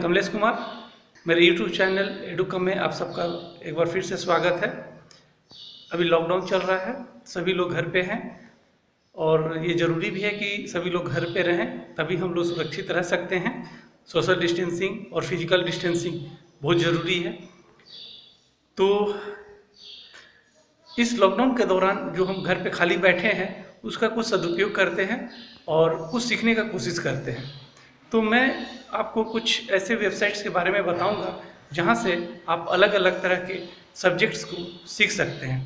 कमलेश कुमार। मेरे YouTube channel एडुकम में आप सबका एक बार फिर से स्वागत है। अभी लॉकडाउन चल रहा है, सभी लोग घर पे हैं और ये ज़रूरी भी है कि सभी लोग घर पे रहें, तभी हम लोग सुरक्षित रह सकते हैं। सोशल डिस्टेंसिंग और फिजिकल डिस्टेंसिंग बहुत ज़रूरी है। तो इस लॉकडाउन के दौरान जो हम घर पे खाली बैठे हैं उसका कुछ सदुपयोग करते हैं और कुछ सीखने का कोशिश करते हैं। तो मैं आपको कुछ ऐसे वेबसाइट्स के बारे में बताऊंगा जहां से आप अलग अलग तरह के सब्जेक्ट्स को सीख सकते हैं,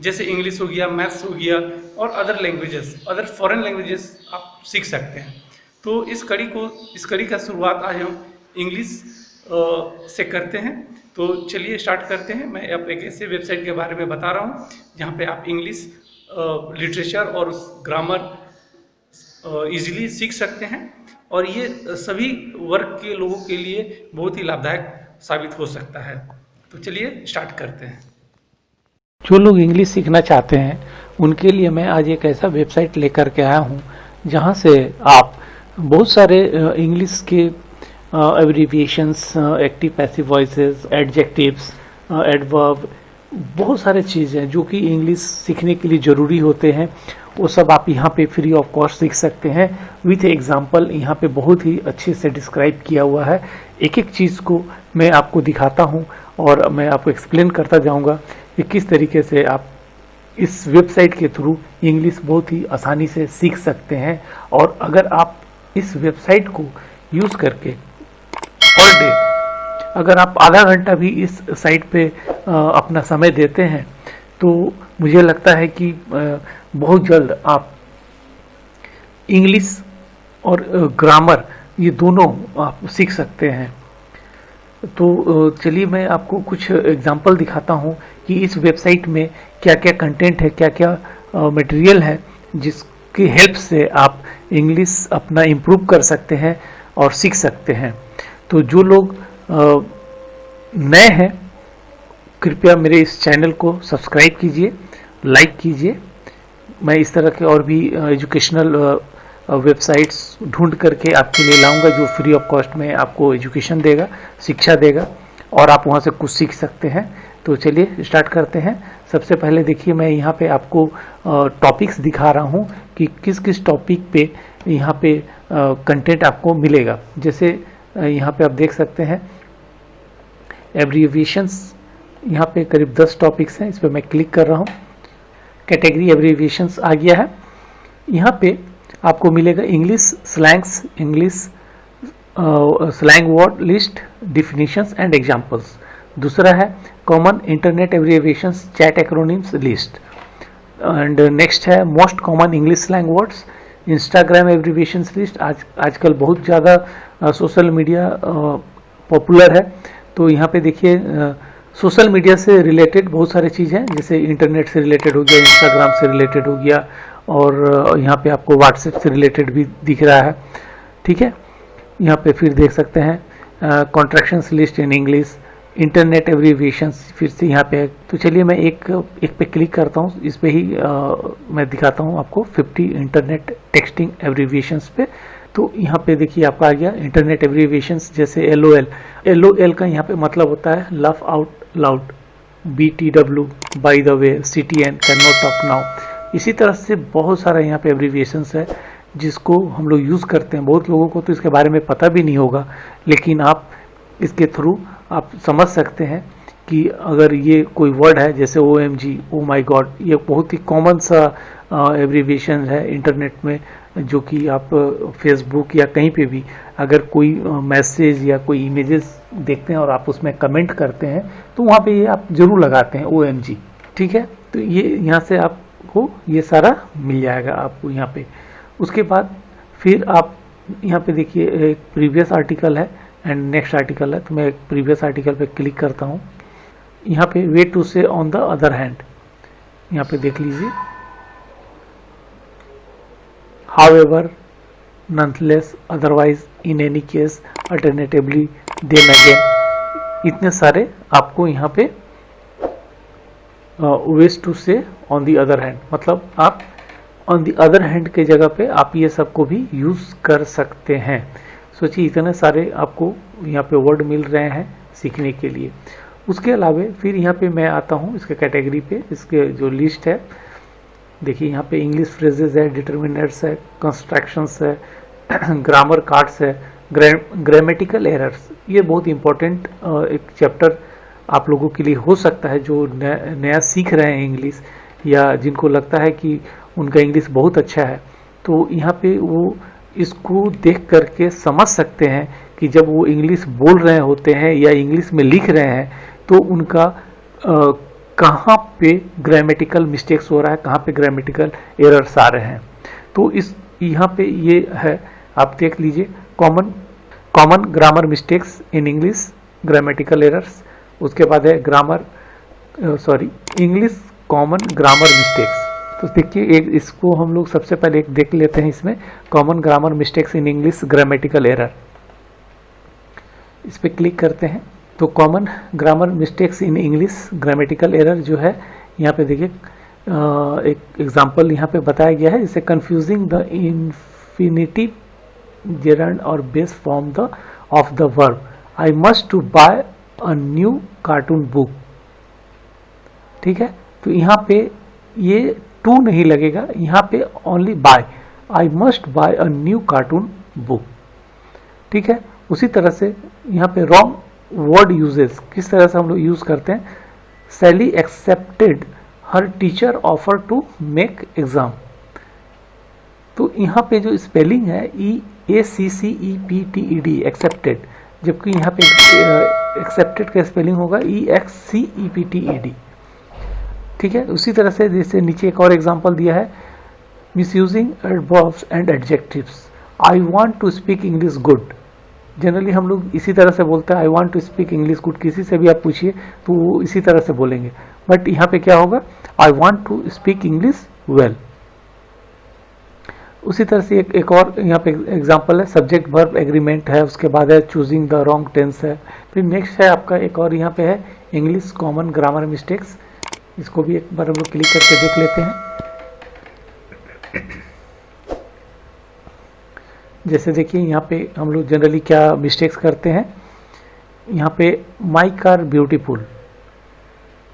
जैसे इंग्लिश हो गया, मैथ्स हो गया और अदर फॉरेन लैंग्वेजेस आप सीख सकते हैं। तो इस कड़ी का शुरुआत आज हम इंग्लिश से करते हैं। तो चलिए स्टार्ट करते हैं। मैं अब एक ऐसे वेबसाइट के बारे में बता रहा हूँ जहाँ पे आप इंग्लिश लिटरेचर और ग्रामर इजीली सीख सकते हैं और ये सभी वर्ग के लोगों के लिए बहुत ही लाभदायक साबित हो सकता है। तो चलिए स्टार्ट करते हैं। जो लोग इंग्लिश सीखना चाहते हैं उनके लिए मैं आज एक ऐसा वेबसाइट लेकर के आया हूँ जहाँ से आप बहुत सारे इंग्लिश के abbreviations, active passive voices, adjectives, adverb, बहुत सारे चीज़ें जो कि इंग्लिश सीखने के लिए ज़रूरी होते हैं, वो सब आप यहाँ पे फ्री ऑफ कॉस्ट सीख सकते हैं। विथ एग्जाम्पल यहाँ पे बहुत ही अच्छे से डिस्क्राइब किया हुआ है। एक एक चीज़ को मैं आपको दिखाता हूँ और मैं आपको एक्सप्लेन करता जाऊँगा कि किस तरीके से आप इस वेबसाइट के थ्रू इंग्लिश बहुत ही आसानी से सीख सकते हैं। और अगर आप इस वेबसाइट को यूज़ करके पर डे अगर आप आधा घंटा भी इस साइट पे अपना समय देते हैं तो मुझे लगता है कि बहुत जल्द आप इंग्लिश और ग्रामर ये दोनों आप सीख सकते हैं। तो चलिए मैं आपको कुछ एग्जांपल दिखाता हूँ कि इस वेबसाइट में क्या क्या कंटेंट है, क्या क्या मटेरियल है जिसकी हेल्प से आप इंग्लिश अपना इम्प्रूव कर सकते हैं और सीख सकते हैं। तो जो लोग नए हैं कृपया मेरे इस चैनल को सब्सक्राइब कीजिए, लाइक कीजिए। मैं इस तरह के और भी एजुकेशनल वेबसाइट्स ढूंढ करके आपके लिए लाऊंगा जो फ्री ऑफ कॉस्ट में आपको एजुकेशन देगा, शिक्षा देगा और आप वहां से कुछ सीख सकते हैं। तो चलिए स्टार्ट करते हैं। सबसे पहले देखिए मैं यहाँ पे आपको टॉपिक्स दिखा रहा हूँ कि किस किस टॉपिक पे यहाँ पे कंटेंट आपको मिलेगा। जैसे यहाँ पे आप देख सकते हैं एब्रिविएशंस, यहाँ पे करीब 10 टॉपिक्स हैं। इस पर मैं क्लिक कर रहा हूँ, कैटेगरी एब्रिविएशंस आ गया है। यहाँ पे आपको मिलेगा English slangs, English slang word list, definitions and examples. दूसरा है common internet abbreviations, chat acronyms list. And next है most common English slang words, Instagram abbreviations list. आजकल बहुत ज़्यादा सोशल मीडिया पॉपुलर है। तो यहाँ पे देखिए सोशल मीडिया से रिलेटेड बहुत सारी चीज़ हैं, जैसे इंटरनेट से रिलेटेड हो गया, इंस्टाग्राम से रिलेटेड हो गया और यहाँ पे आपको व्हाट्सएप से रिलेटेड भी दिख रहा है। ठीक है, यहाँ पे फिर देख सकते हैं contractions list in English, internet abbreviations फिर से यहाँ पे है। तो चलिए मैं एक पे क्लिक करता हूँ, इस पे ही मैं दिखाता हूँ आपको 50 इंटरनेट टेक्सटिंग एब्रिविएशंस पे। तो यहाँ पे देखिए आपका आ गया इंटरनेट एब्रिविएशंस, जैसे LOL का यहाँ पे मतलब होता है love out loud, BTW by the way, CTN can not talk now. इसी तरह से बहुत सारा यहाँ पे एब्रिविएशंस है जिसको हम लोग यूज़ करते हैं। बहुत लोगों को तो इसके बारे में पता भी नहीं होगा, लेकिन आप इसके थ्रू आप समझ सकते हैं कि अगर ये कोई वर्ड है जैसे OMG, ओ माई गॉड, ये बहुत ही कॉमन सा एब्रिविएशन है इंटरनेट में, जो कि आप फेसबुक या कहीं पे भी अगर कोई मैसेज या कोई इमेजेस देखते हैं और आप उसमें कमेंट करते हैं तो वहाँ पे ये आप जरूर लगाते हैं OMG। ठीक है, तो ये यहाँ से आपको ये सारा मिल जाएगा आपको यहाँ पे। उसके बाद फिर आप यहाँ पे देखिए एक प्रीवियस आर्टिकल है एंड नेक्स्ट आर्टिकल है। तो मैं एक प्रीवियस आर्टिकल पे क्लिक करता हूँ। यहाँ पे way to say on the other hand, यहाँ पे देख लीजिए। However, nonetheless, otherwise, in any case, alternatively, then again, इतने सारे आपको यहाँ पे ways to say on the other hand, मतलब आप ऑन दी अदर हैंड के जगह पे आप ये सब को भी यूज कर सकते हैं। सोचिए इतने सारे आपको यहाँ पे वर्ड मिल रहे हैं सीखने के लिए। उसके अलावा फिर यहाँ पे मैं आता हूँ इसके कैटेगरी पे, इसके जो लिस्ट है देखिए यहाँ पे इंग्लिश फ्रेजेस है, डिटर्मिनर्स है, कंस्ट्रक्शंस है, ग्रामर कार्ड्स है, ग्रामेटिकल एरर्स। ये बहुत इंपॉर्टेंट एक चैप्टर आप लोगों के लिए हो सकता है जो नया सीख रहे हैं इंग्लिश, या जिनको लगता है कि उनका इंग्लिश बहुत अच्छा है। तो यहाँ पे वो इसको देख करके समझ सकते हैं कि जब वो इंग्लिश बोल रहे होते हैं या इंग्लिश में लिख रहे हैं तो उनका कहाँ पे ग्रामेटिकल मिस्टेक्स हो रहा है, कहाँ पे ग्रामेटिकल एरर्स आ रहे हैं। तो इस यहाँ पे ये है, आप देख लीजिए, common grammar mistakes in English, grammatical errors. उसके बाद है इंग्लिश कॉमन ग्रामर मिस्टेक्स। तो देखिए एक इसको हम लोग सबसे पहले एक देख लेते हैं, इसमें common grammar mistakes in English grammatical error. इस पर क्लिक करते हैं तो common grammar mistakes in English grammatical error जो है यहाँ पे देखिए एक एग्जांपल यहाँ पे बताया गया है, जैसे कंफ्यूजिंग द इंफिनिटिव जेरंड और base form of the verb I must to buy a new cartoon book. ठीक है, तो यहाँ पे ये टू नहीं लगेगा, यहाँ पे only by, I must buy a new cartoon book. ठीक है, उसी तरह से यहाँ पे रॉन्ग वर्ड यूजेस किस तरह से हम लोग यूज करते हैं, Sally accepted her teacher offer to make exam. तो यहाँ पे जो स्पेलिंग है EACCEPTED एक्सेप्टेड, जबकि यहाँ पे एक्सेप्टेड का स्पेलिंग होगा EXCEPTED। ठीक है, उसी तरह से जैसे नीचे एक और एग्जांपल दिया है, misusing adverbs and adjectives, I want to speak English good. जनरली हम लोग इसी तरह से बोलते हैं, I want to speak English good. किसी से भी आप पूछिए तो वो इसी तरह से बोलेंगे, बट यहाँ पे क्या होगा, I want to speak English well. उसी तरह से एक और यहाँ पे एग्जांपल है, सब्जेक्ट वर्ब एग्रीमेंट है, उसके बाद है चूजिंग द रॉन्ग टेंस है। फिर नेक्स्ट है आपका एक और यहाँ पे है इंग्लिश कॉमन ग्रामर मिस्टेक्स। इसको भी एक बार हम लोग क्लिक करके देख लेते हैं। जैसे देखिए यहाँ पे हम लोग जनरली क्या मिस्टेक्स करते हैं, यहाँ पे माई कार ब्यूटीफुल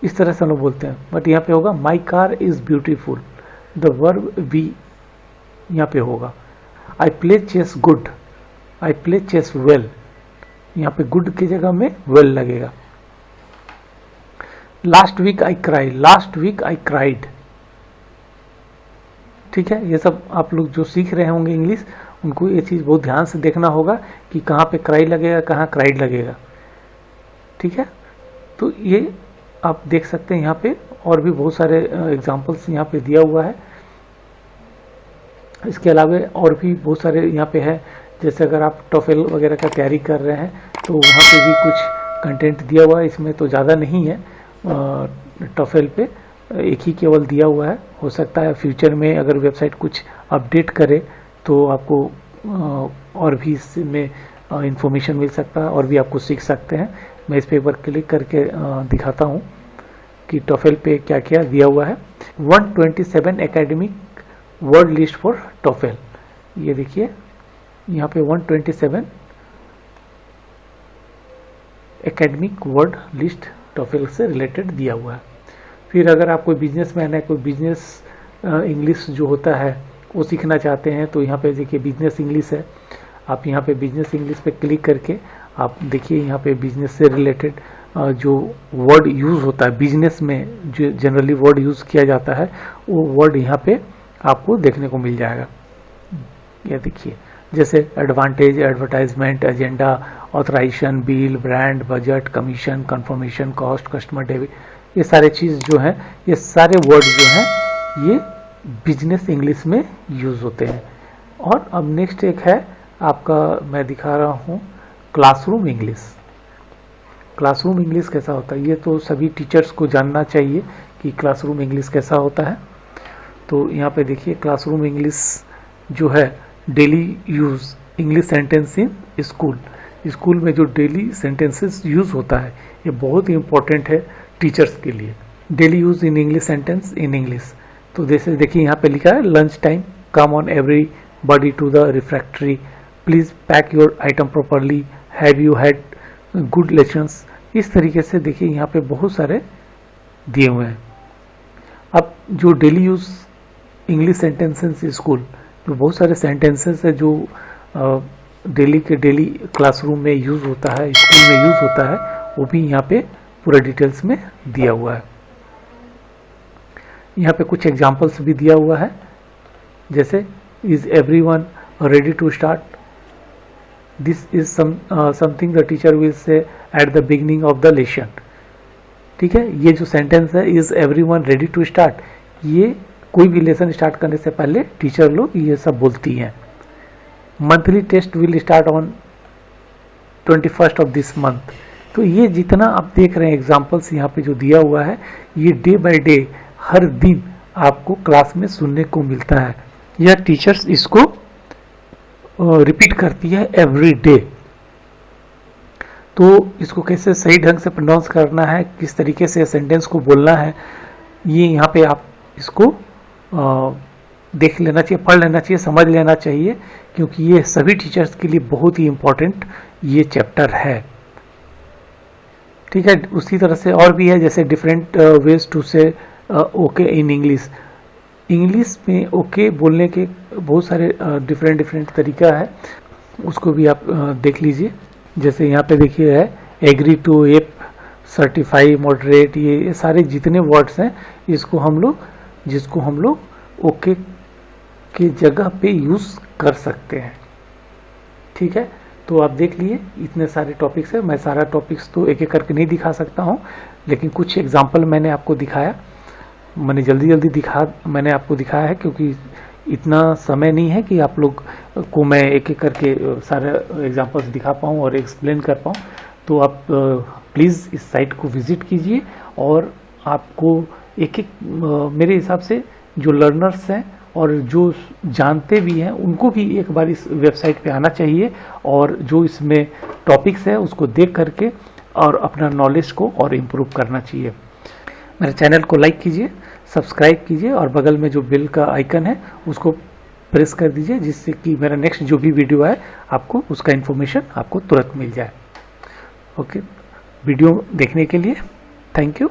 इस तरह से हम लोग बोलते हैं, बट यहाँ पे होगा my car is beautiful, the verb be यहाँ पे होगा। I play chess good, I play chess well, यहाँ पे गुड की जगह में वेल लगेगा। Last week I cry, last week I cried. ठीक है, ये सब आप लोग जो सीख रहे होंगे इंग्लिश, उनको ये चीज़ बहुत ध्यान से देखना होगा कि कहाँ पे क्राई लगेगा, कहाँ क्राइड लगेगा। ठीक है, तो ये आप देख सकते हैं यहाँ पे और भी बहुत सारे एग्जांपल्स यहाँ पे दिया हुआ है। इसके अलावा और भी बहुत सारे यहाँ पे है, जैसे अगर आप टॉफेल वगैरह का तैयारी कर रहे हैं तो वहाँ पे भी कुछ कंटेंट दिया हुआ है। इसमें तो ज़्यादा नहीं है, टॉफेल पे एक ही केवल दिया हुआ है। हो सकता है फ्यूचर में अगर वेबसाइट कुछ अपडेट करे तो आपको और भी इसमें इंफॉर्मेशन मिल सकता है और भी आपको सीख सकते हैं। मैं इस पर एक बार क्लिक करके दिखाता हूँ कि टॉफेल पे क्या क्या दिया हुआ है। 127 academic word list for TOEFL, ये देखिए यहाँ पे 127 एकेडमिक वर्ड लिस्ट टॉफेल से रिलेटेड दिया हुआ है। फिर अगर आप कोई बिजनेसमैन है, कोई बिजनेस इंग्लिश जो होता है वो सीखना चाहते हैं तो यहाँ पे देखिए बिजनेस इंग्लिश है। आप यहाँ पे बिजनेस इंग्लिश पे क्लिक करके आप देखिए यहाँ पे बिजनेस से रिलेटेड जो वर्ड यूज़ होता है बिजनेस में, जो जनरली वर्ड यूज़ किया जाता है, वो वर्ड यहाँ पे आपको देखने को मिल जाएगा। ये देखिए जैसे advantage, advertisement, agenda, authorization, bill, brand, budget, commission, confirmation, cost, customer debit, ये सारे चीज़ जो हैं, ये सारे वर्ड जो हैं ये बिजनेस इंग्लिश में यूज़ होते हैं। और अब नेक्स्ट एक है आपका, मैं दिखा रहा हूँ क्लासरूम इंग्लिश। क्लासरूम इंग्लिश कैसा होता है, ये तो सभी टीचर्स को जानना चाहिए कि क्लासरूम इंग्लिश कैसा होता है। तो यहाँ पे देखिए क्लासरूम इंग्लिश जो है, daily use English sentence in school, school में जो डेली सेंटेंसेस यूज़ होता है ये बहुत ही इंपॉर्टेंट है टीचर्स के लिए। Daily use in English sentence in English, तो जैसे देखिए यहाँ पे लिखा है lunch time, come on everybody to the refractory please pack your item properly, have you had good lessons. इस तरीके से देखिए यहाँ पे बहुत सारे दिए हुए हैं। अब जो daily use English sentences school, जो बहुत सारे सेंटेंसेस है जो डेली के डेली क्लासरूम में यूज़ होता है, स्कूल में यूज़ होता है, वो भी यहाँ पे पूरा डिटेल्स में दिया हुआ है। यहाँ पे कुछ एग्जांपल्स भी दिया हुआ है, जैसे is everyone ready to start, this is something the teacher will say at the beginning of the lesson. ठीक है, ये जो सेंटेंस है is everyone ready to start, ये कोई भी लेसन स्टार्ट करने से पहले टीचर लोग ये सब बोलती हैं। Monthly test will start on 21st of this month. तो ये जितना आप देख रहे हैं एग्जाम्पल्स यहाँ पे जो दिया हुआ है, ये डे बाय डे हर दिन आपको क्लास में सुनने को मिलता है। यह टीचर्स इसको रिपीट करती है एवरी डे। तो इसको कैसे सही ढंग से प्रोनाउंस करना है, किस तरीके से सेंटेंस को बोलना है, ये यहाँ पे आप इसको देख लेना चाहिए, पढ़ लेना चाहिए, समझ लेना चाहिए, क्योंकि ये सभी टीचर्स के लिए बहुत ही इम्पोर्टेंट ये चैप्टर है। ठीक है, उसी तरह से और भी है, जैसे डिफरेंट वेज टू से ओके इन इंग्लिश। इंग्लिश में ओके बोलने के बहुत सारे डिफरेंट तरीका है, उसको भी आप देख लीजिए। जैसे यहाँ पे देखिए है agree to, ape, certify, moderate, ये सारे जितने वर्ड्स हैं जिसको हम लोग ओके की जगह पे यूज़ कर सकते हैं। ठीक है, तो आप देख लिए इतने सारे टॉपिक्स हैं। मैं सारा टॉपिक्स तो एक एक करके नहीं दिखा सकता हूँ, लेकिन कुछ एग्जांपल मैंने आपको दिखाया। मैंने जल्दी मैंने आपको दिखाया है, क्योंकि इतना समय नहीं है कि आप लोग को मैं एक एक करके सारे एग्जांपल्स दिखा पाऊँ और एक्सप्लेन कर पाऊँ। तो आप प्लीज़ इस साइट को विज़िट कीजिए, और आपको एक मेरे हिसाब से जो लर्नर्स हैं और जो जानते भी हैं उनको भी एक बार इस वेबसाइट पे आना चाहिए, और जो इसमें टॉपिक्स है उसको देख करके और अपना नॉलेज को और इम्प्रूव करना चाहिए। मेरे चैनल को लाइक कीजिए, सब्सक्राइब कीजिए, और बगल में जो बेल का आइकन है उसको प्रेस कर दीजिए, जिससे कि मेरा नेक्स्ट जो भी वीडियो है आपको उसका इन्फॉर्मेशन आपको तुरंत मिल जाए। ओके, वीडियो देखने के लिए थैंक यू।